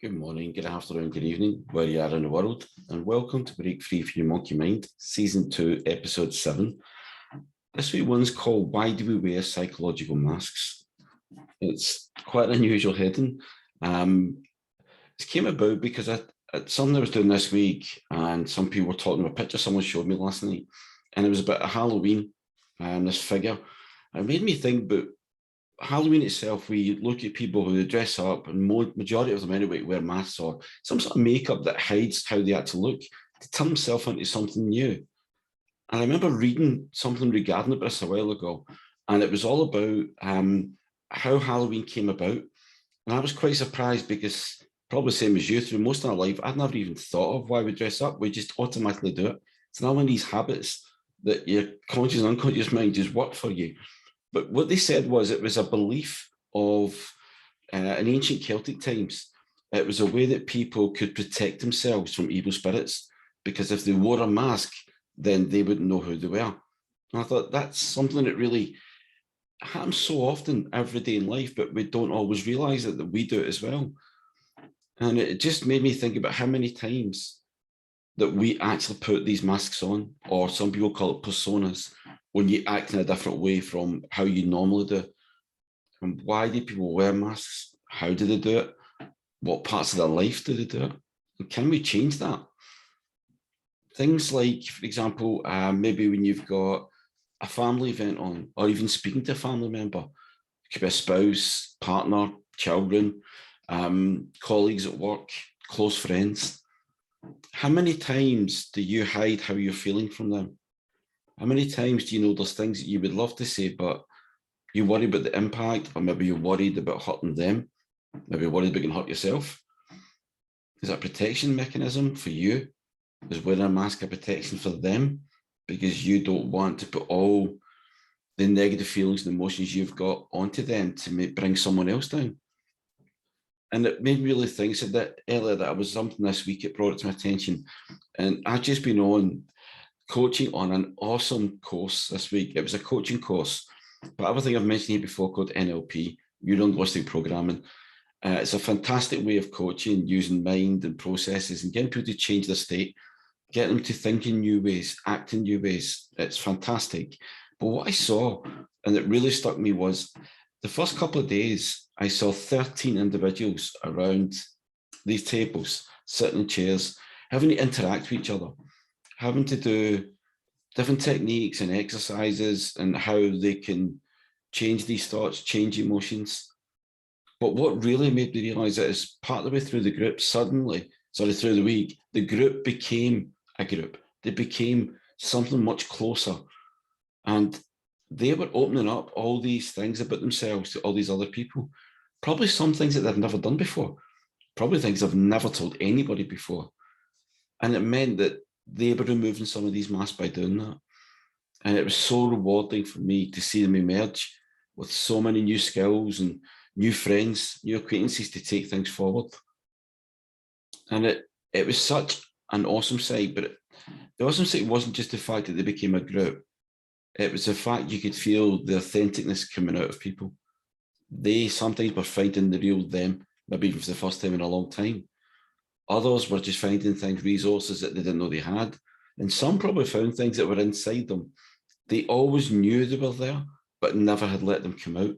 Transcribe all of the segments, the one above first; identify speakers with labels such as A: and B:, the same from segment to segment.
A: Good morning, good afternoon, good evening, where you are in the world, and welcome to Break Free from Your Monkey Mind, Season 2, Episode 7. This week one's called Why Do We Wear Psychological Masks? It's quite an unusual heading. It came about because something I was doing this week, and some people were talking about a picture someone showed me last night, and it was about a Halloween, this figure. It made me think about Halloween itself. We look at people who dress up, and majority of them anyway wear masks or some sort of makeup that hides how they actually look to turn themselves into something new. And I remember reading something regarding this a while ago, and it was all about how Halloween came about. And I was quite surprised because probably the same as you, through most of our life, I'd never even thought of why we dress up. We just automatically do it. It's not one of these habits that your conscious and unconscious mind just work for you. But what they said was it was a belief of in ancient Celtic times. It was a way that people could protect themselves from evil spirits, because if they wore a mask, then they wouldn't know who they were. And I thought that's something that really happens so often every day in life, but we don't always realize that we do it as well. And it just made me think about how many times that we actually put these masks on, or some people call it personas, when you act in a different way from how you normally do. And why do people wear masks? How do they do it? What parts of their life do they do it? And can we change that? Things like, for example, maybe when you've got a family event on, or even speaking to a family member, it could be a spouse, partner, children, colleagues at work, close friends. How many times do you hide how you're feeling from them? How many times do you know there's things that you would love to say, but you worry about the impact, or maybe you're worried about hurting them, maybe you're worried about getting hurt yourself? Is that a protection mechanism for you? Is wearing a mask a protection for them? Because you don't want to put all the negative feelings and emotions you've got onto them to bring someone else down. And it made me really think, said that earlier, that I was something this week, it brought it to my attention. And I've just been coaching on an awesome course this week. It was a coaching course, but everything I've mentioned here before, called NLP, Neuro Linguistic Programming. It's a fantastic way of coaching, using mind and processes and getting people to change their state, get them to think in new ways, act in new ways. It's fantastic. But what I saw, and it really struck me, was the first couple of days, I saw 13 individuals around these tables, sitting in chairs, having to interact with each other, having to do different techniques and exercises and how they can change these thoughts, change emotions. But what really made me realize that is part of the way through the group, through the week, the group became a group. They became something much closer. And they were opening up all these things about themselves to all these other people. Probably some things that they've never done before. Probably things they've never told anybody before. And it meant that they were removing some of these masks by doing that. And it was so rewarding for me to see them emerge with so many new skills and new friends, new acquaintances to take things forward. And it was such an awesome sight, but the awesome sight wasn't just the fact that they became a group. It was the fact you could feel the authenticness coming out of people. They sometimes were finding the real them, maybe even for the first time in a long time. Others were just finding things, resources that they didn't know they had. And some probably found things that were inside them. They always knew they were there, but never had let them come out.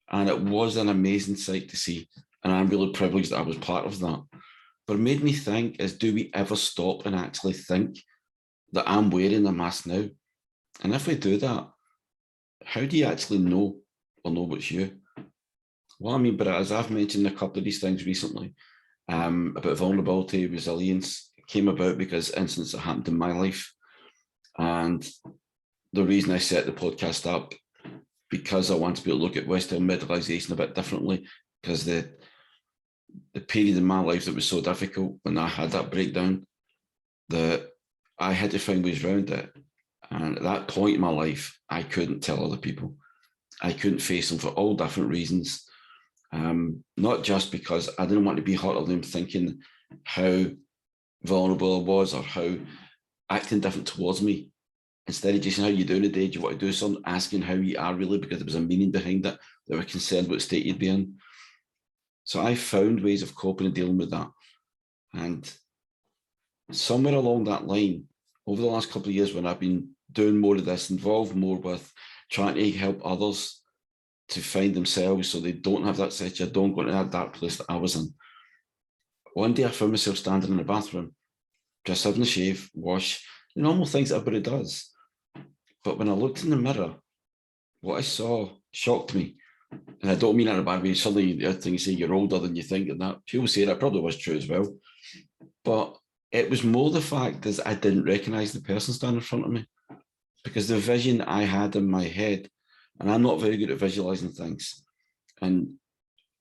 A: And it was an amazing sight to see. And I'm really privileged that I was part of that. But it made me think, is do we ever stop and actually think that I'm wearing a mask now? And if we do that, how do you actually know what's you? What I mean by that is, I've mentioned a couple of these things recently, about vulnerability, resilience. It came about because incidents that happened in my life. And the reason I set the podcast up, because I want to be able to look at Western medicalisation a bit differently, because the period in my life that was so difficult when I had that breakdown, that I had to find ways around it. And at that point in my life, I couldn't tell other people. I couldn't face them for all different reasons. Not just because I didn't want to be hurt of them thinking how vulnerable I was, or how acting different towards me. Instead of just, how you doing today? Do you want to do something? Asking how you are really, because there was a meaning behind it. They were concerned what state you'd be in. So I found ways of coping and dealing with that. And somewhere along that line, over the last couple of years, when I've been doing more of this, involved more with trying to help others to find themselves so they don't have that situation, don't go into that dark place that I was in. One day I found myself standing in the bathroom, just having a shave, wash, the normal things that everybody does. But when I looked in the mirror, what I saw shocked me. And I don't mean that in a bad way. Suddenly, the other thing you say, you're older than you think, and that people say that probably was true as well. But it was more the fact that I didn't recognize the person standing in front of me, because the vision I had in my head, and I'm not very good at visualizing things, and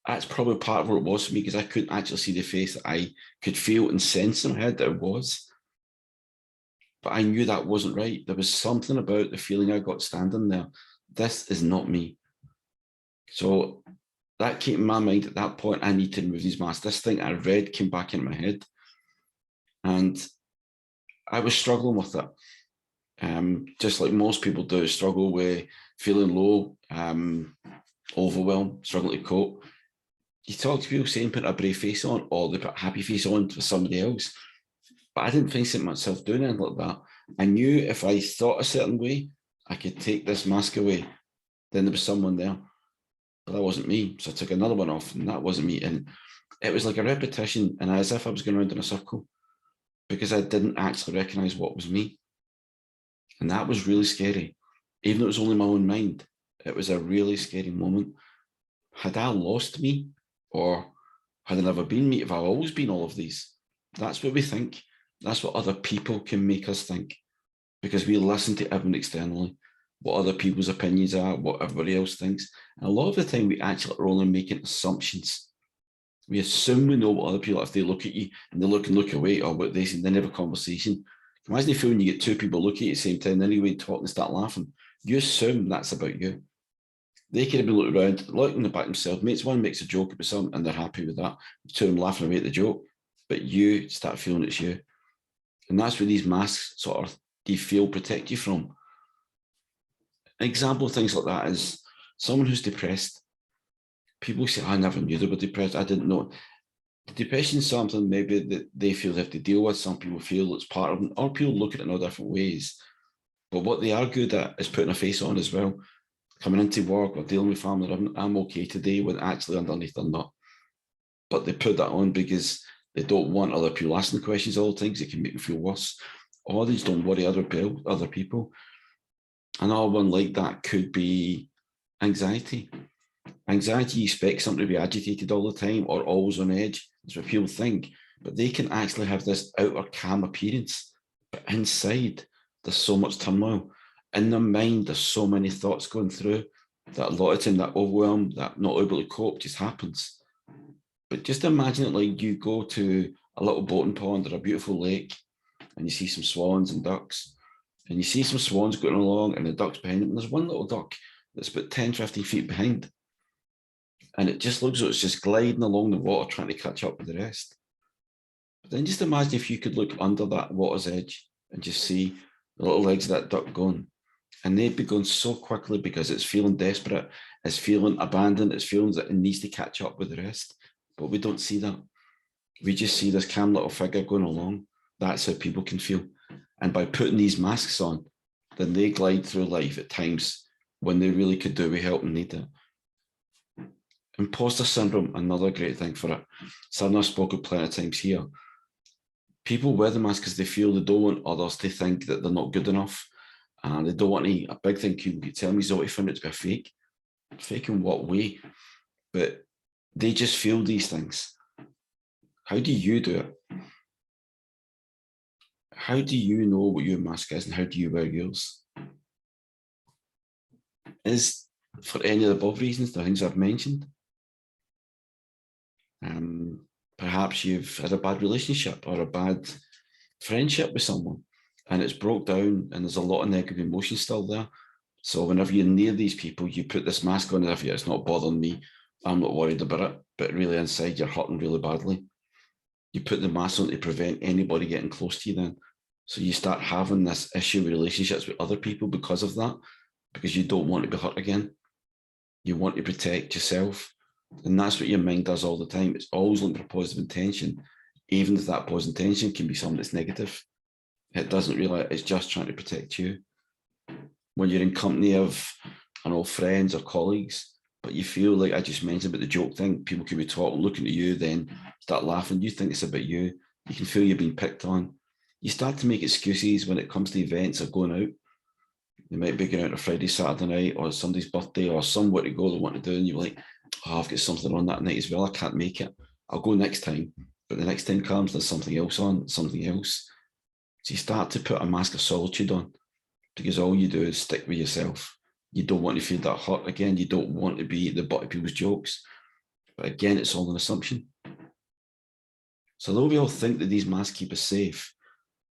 A: that's probably part of what it was for me, because I couldn't actually see the face that I could feel and sense in my head that it was. But I knew that wasn't right. There was something about the feeling I got standing there. This is not me. So that came in my mind at that point. I need to remove these masks. This thing I read came back into my head, and I was struggling with it. Just like most people do, struggle with feeling low, overwhelmed, struggling to cope. You talk to people saying put a brave face on, or they put a happy face on for somebody else. But I didn't find myself doing anything like that. I knew if I thought a certain way, I could take this mask away. Then there was someone there. But that wasn't me. So I took another one off, and that wasn't me. And it was like a repetition, and as if I was going around in a circle, because I didn't actually recognize what was me. And that was really scary. Even though it was only my own mind, it was a really scary moment. Had I lost me, or had I never been me? Have I always been all of these? That's what we think. That's what other people can make us think, because we listen to everyone externally, what other people's opinions are, what everybody else thinks. And a lot of the time we actually are only making assumptions. We assume we know what other people, if they look at you and they look and look away, or what they say, then they have a conversation. Imagine if when you get two people looking at you at the same time, then you wait talk and start laughing. You assume that's about you. They could have been looking around, looking back themselves. Mates, one makes a joke about something and they're happy with that. Two of them laughing away at the joke, but you start feeling it's you. And that's where these masks sort of, do you feel, protect you from. An example of things like that is someone who's depressed. People say, I never knew they were depressed. I didn't know. Depression is something maybe that they feel they have to deal with. Some people feel it's part of them, or people look at it in all different ways. But what they are good at is putting a face on as well. Coming into work or dealing with family, I'm okay today, when actually underneath they're not. But they put that on because they don't want other people asking questions all the time, because it can make them feel worse. Or they just don't worry other people. Another one like that could be anxiety. Anxiety, you expect somebody to be agitated all the time or always on edge. That's what people think. But they can actually have this outer calm appearance. But inside, there's so much turmoil. In their mind, there's so many thoughts going through that a lot of time that overwhelm, that not able to cope just happens. But just imagine it like you go to a little boating pond or a beautiful lake, and you see some swans and ducks, and you see some swans going along and the ducks behind them. And there's one little duck that's about 10, 15 feet behind. And it just looks like it's just gliding along the water, trying to catch up with the rest. But then just imagine if you could look under that water's edge and just see the little legs of that duck going. And they'd be going so quickly because it's feeling desperate, it's feeling abandoned, it's feeling that it needs to catch up with the rest. But we don't see that. We just see this calm little figure going along. That's how people can feel. And by putting these masks on, then they glide through life at times when they really could do with help and need it. Imposter syndrome, another great thing for it. Something I've spoken plenty of times here. People wear the mask because they feel they don't want others to think that they're not good enough. And they don't want to, a big thing people keep telling me is they found it to be a fake. Fake in what way? But they just feel these things. How do you do it? How do you know what your mask is and how do you wear yours? Is for any of the above reasons, the things I've mentioned. Perhaps you've had a bad relationship or a bad friendship with someone and it's broke down and there's a lot of negative emotion still there. So whenever you're near these people, you put this mask on as if it's not bothering me, I'm not worried about it, but really inside you're hurting really badly. You put the mask on to prevent anybody getting close to you then. So you start having this issue with relationships with other people because of that, because you don't want to be hurt again. You want to protect yourself. And that's what your mind does all the time. It's always looking for positive intention, even if that positive intention can be something that's negative. It doesn't realize it's just trying to protect you. When you're in company of, I know, friends or colleagues, but you feel like I just mentioned about the joke thing, people could be talking, looking at you, then start laughing. You think it's about you. You can feel you're being picked on. You start to make excuses when it comes to events or going out. They might be going out on a Friday, Saturday night, or somebody's birthday, or somewhere to go they want to do, and you're like, oh, I've got something on that night as well. I can't make it. I'll go next time. But the next time comes, there's something else on, something else. So you start to put a mask of solitude on, because all you do is stick with yourself. You don't want to feel that hurt again. You don't want to be the butt of people's jokes. But again, it's all an assumption. So though we all think that these masks keep us safe,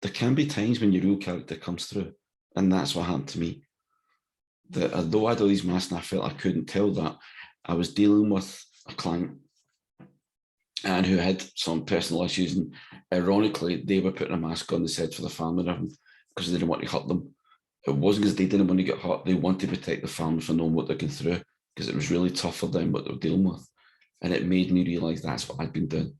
A: there can be times when your real character comes through. And that's what happened to me. That although I had all these masks and I felt I couldn't tell that, I was dealing with a client and who had some personal issues. And ironically, they were putting a mask on, they said, for the family because they didn't want to hurt them. It wasn't because they didn't want to get hurt. They wanted to protect the family from knowing what they're going through, because it was really tough for them what they were dealing with. And it made me realise that's what I'd been doing.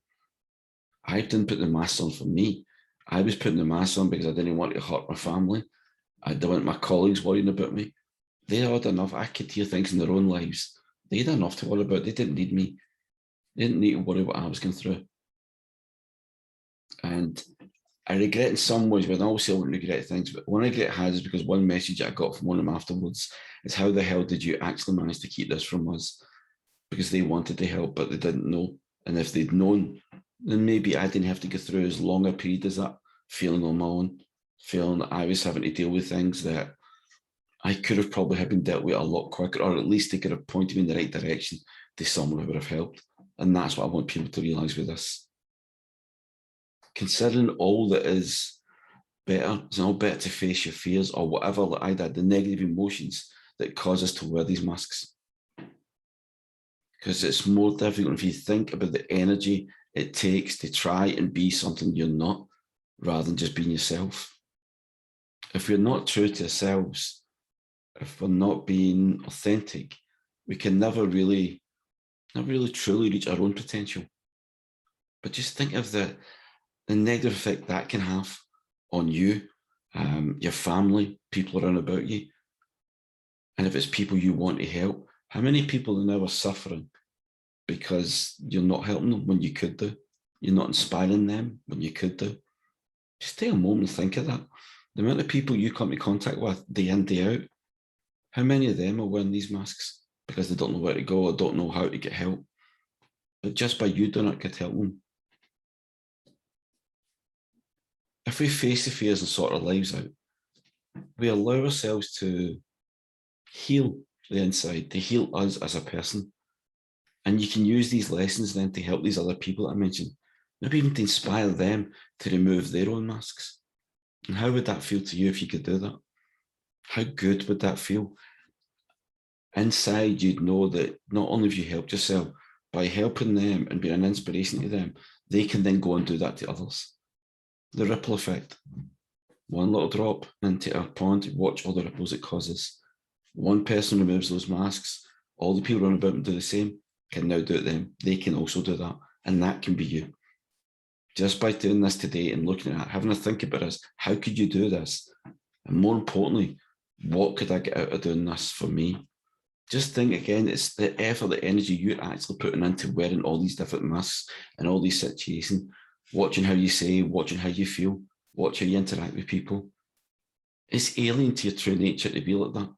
A: I didn't put the mask on for me. I was putting the mask on because I didn't want to hurt my family. I didn't want my colleagues worrying about me. They had enough. I could hear things in their own lives. They had enough to worry about. They didn't need me. They didn't need to worry what I was going through. And I regret in some ways, but I always say I wouldn't regret things. But one regret I had is because one message I got from one of them afterwards is, how the hell did you actually manage to keep this from us? Because they wanted to help, but they didn't know. And if they'd known, then maybe I didn't have to go through as long a period as that, feeling on my own, feeling that I was having to deal with things that I could have probably have been dealt with a lot quicker, or at least they could have pointed me in the right direction to someone who would have helped. And that's what I want people to realise with this. Considering all that is better, it's all better to face your fears or whatever that I did, the negative emotions that cause us to wear these masks. Because it's more difficult if you think about the energy it takes to try and be something you're not, rather than just being yourself. If we're not true to ourselves, if we're not being authentic, we can never really truly reach our own potential. But just think of the negative effect that can have on you, your family, people around about you. And if it's people you want to help, how many people are now suffering because you're not helping them when you could do? You're not inspiring them when you could do. Just take a moment and think of that. The amount of people you come into contact with day in, day out, how many of them are wearing these masks because they don't know where to go or don't know how to get help? But just by you doing it could help them. If we face the fears and sort our lives out, we allow ourselves to heal the inside, to heal us as a person. And you can use these lessons then to help these other people that I mentioned, maybe even to inspire them to remove their own masks. And how would that feel to you if you could do that? How good would that feel? Inside, you'd know that not only have you helped yourself, by helping them and being an inspiration to them, they can then go and do that to others. The ripple effect. One little drop into a pond, watch all the ripples it causes. One person removes those masks, all the people around about them do the same, can now do it then. They can also do that. And that can be you. Just by doing this today and looking at it, having a think about this, how could you do this? And more importantly, what could I get out of doing this for me? Just think again, it's the effort, the energy you're actually putting into wearing all these different masks and all these situations, watching how you say, watching how you feel, watch how you interact with people. It's alien to your true nature to be like that.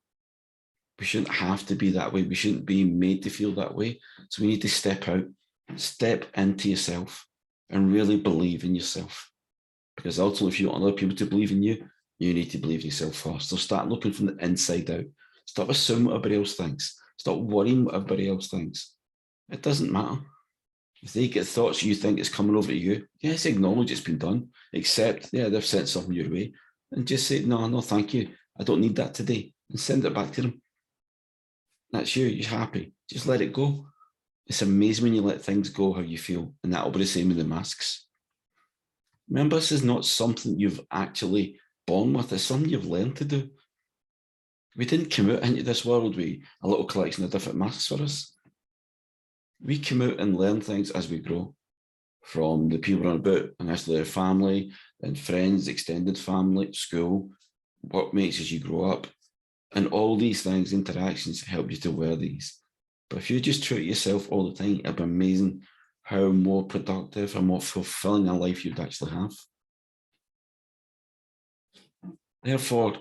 A: We shouldn't have to be that way. We shouldn't be made to feel that way. So we need to step out, step into yourself and really believe in yourself. Because ultimately, if you want other people to believe in you, you need to believe in yourself first. So start looking from the inside out. Stop assuming what everybody else thinks. Stop worrying what everybody else thinks. It doesn't matter. If they get thoughts you think is coming over to you, yes, acknowledge it's been done. Accept, yeah, they've sent something your way. And just say, no, thank you. I don't need that today. And send it back to them. That's you. You're happy. Just let it go. It's amazing when you let things go how you feel. And that'll be the same with the masks. Remember, this is not something you've actually born with. It's something you've learned to do. We didn't come out into this world with a little collection of different masks for us. We come out and learn things as we grow from the people around about, and that's their family and friends, extended family, school, workmates as you grow up. And all these things, interactions, help you to wear these. But if you just treat yourself all the time, it'd be amazing how more productive and more fulfilling a life you'd actually have. Therefore,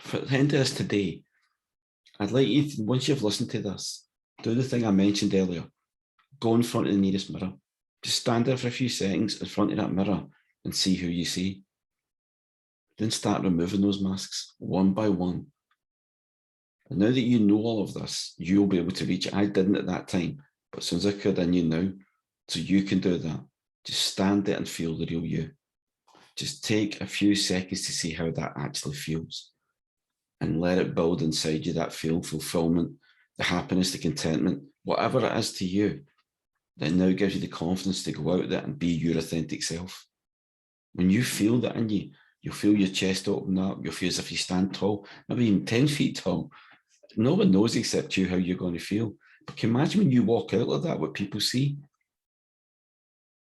A: for the end of this today, I'd like you to, once you've listened to this, do the thing I mentioned earlier. Go in front of the nearest mirror. Just stand there for a few seconds in front of that mirror and see who you see. Then start removing those masks one by one. And now that you know all of this, you'll be able to reach it. I didn't at that time, but as soon as I could, I knew now. So you can do that. Just stand there and feel the real you. Just take a few seconds to see how that actually feels. And let it build inside you, that feeling, fulfillment, the happiness, the contentment, whatever it is to you, that now gives you the confidence to go out there and be your authentic self. When you feel that in you, you'll feel your chest open up, you'll feel as if you stand tall, maybe even 10 feet tall. No one knows except you how you're going to feel. But can you imagine when you walk out like that, what people see?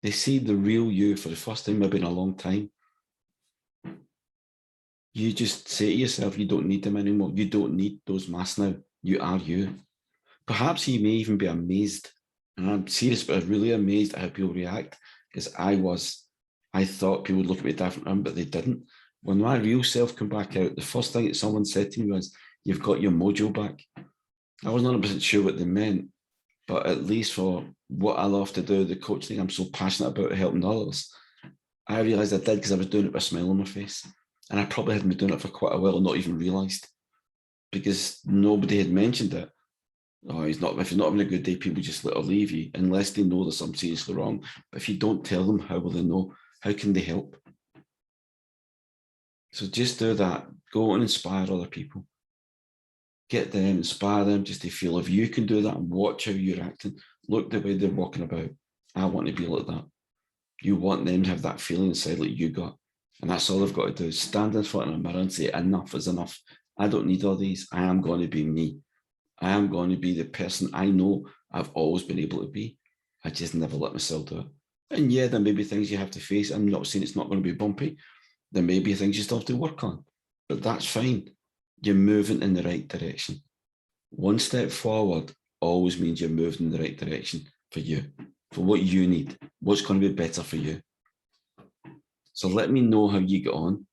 A: They see the real you for the first time, maybe in a long time. You just say to yourself, you don't need them anymore. You don't need those masks now. You are you. Perhaps you may even be amazed, and I'm serious, but I'm really amazed at how people react, because I thought people would look at me different, but they didn't. When my real self came back out, the first thing that someone said to me was, "You've got your mojo back." I wasn't 100% sure what they meant, but at least for what I love to do, the coaching I'm so passionate about helping others, I realised I did because I was doing it with a smile on my face. And I probably hadn't been doing it for quite a while and not even realised, because nobody had mentioned it. Oh, if he's not having a good day, people just let or leave you unless they know there's something seriously wrong. But if you don't tell them, how will they know? How can they help? So just do that. Go and inspire other people. Get them, inspire them just to feel if you can do that and watch how you're acting. Look the way they're walking about. I want to be like that. You want them to have that feeling inside like you got. And that's all they've got to do is stand in front of a mirror and say, enough is enough. I don't need all these. I am going to be me. I am going to be the person I know I've always been able to be. I just never let myself do it. And yeah, there may be things you have to face. I'm not saying it's not going to be bumpy. There may be things you still have to work on, but that's fine. You're moving in the right direction. One step forward always means you're moving in the right direction for you, for what you need, what's going to be better for you. So let me know how you get on.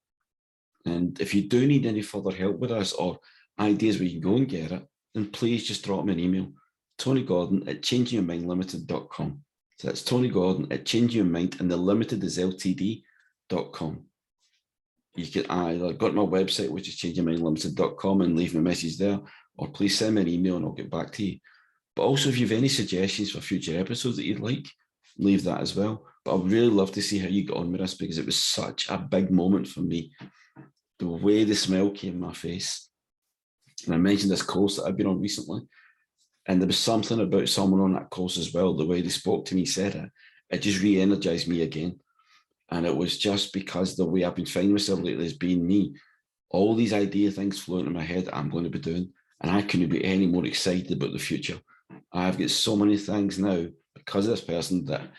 A: And if you do need any further help with us or ideas where you can go and get it, then please just drop me an email, TonyGordon@changingyourmindlimited.com. So that's TonyGordon@changingyourmind, and the limited is ltd.com. You can either go to my website, which is changingyourmindlimited.com, and leave me a message there, or please send me an email and I'll get back to you. But also, if you have any suggestions for future episodes that you'd like, leave that as well. But I'd really love to see how you get on with this, because it was such a big moment for me. The way the smile came in my face. And I mentioned this course that I've been on recently, and there was something about someone on that course as well. The way they spoke to me, said it just re-energized me again. And it was just because the way I've been finding myself lately as being me, all these idea things floating in my head I'm going to be doing, and I couldn't be any more excited about the future. I've got so many things now because of this person that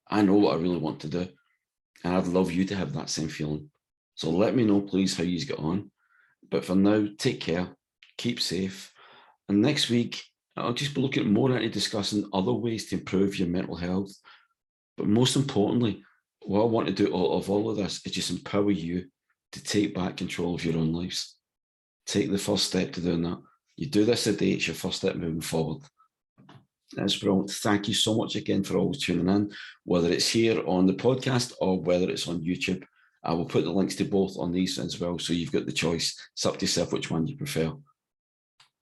A: I know what I really want to do, and I'd love you to have that same feeling. So let me know, please, how you get on. But for now, take care, keep safe, and next week I'll just be looking more into discussing other ways to improve your mental health. But most importantly, what I want to do of all of this is just empower you to take back control of your own lives. Take the first step to doing that. You do this today, it's your first step moving forward. That's brilliant. Thank you so much again for always tuning in, whether it's here on the podcast or whether it's on YouTube. I will put the links to both on these as well, so you've got the choice. It's up to yourself which one you prefer.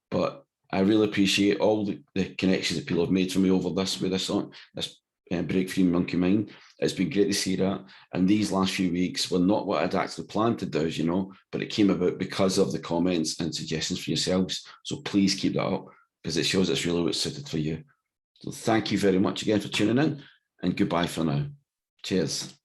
A: But I really appreciate all the connections that people have made for me over this Break Free Monkey Mind. It's been great to see that. And these last few weeks were not what I'd actually planned to do, but it came about because of the comments and suggestions for yourselves. So please keep that up, because it shows it's really what's suited for you. So thank you very much again for tuning in, and goodbye for now. Cheers.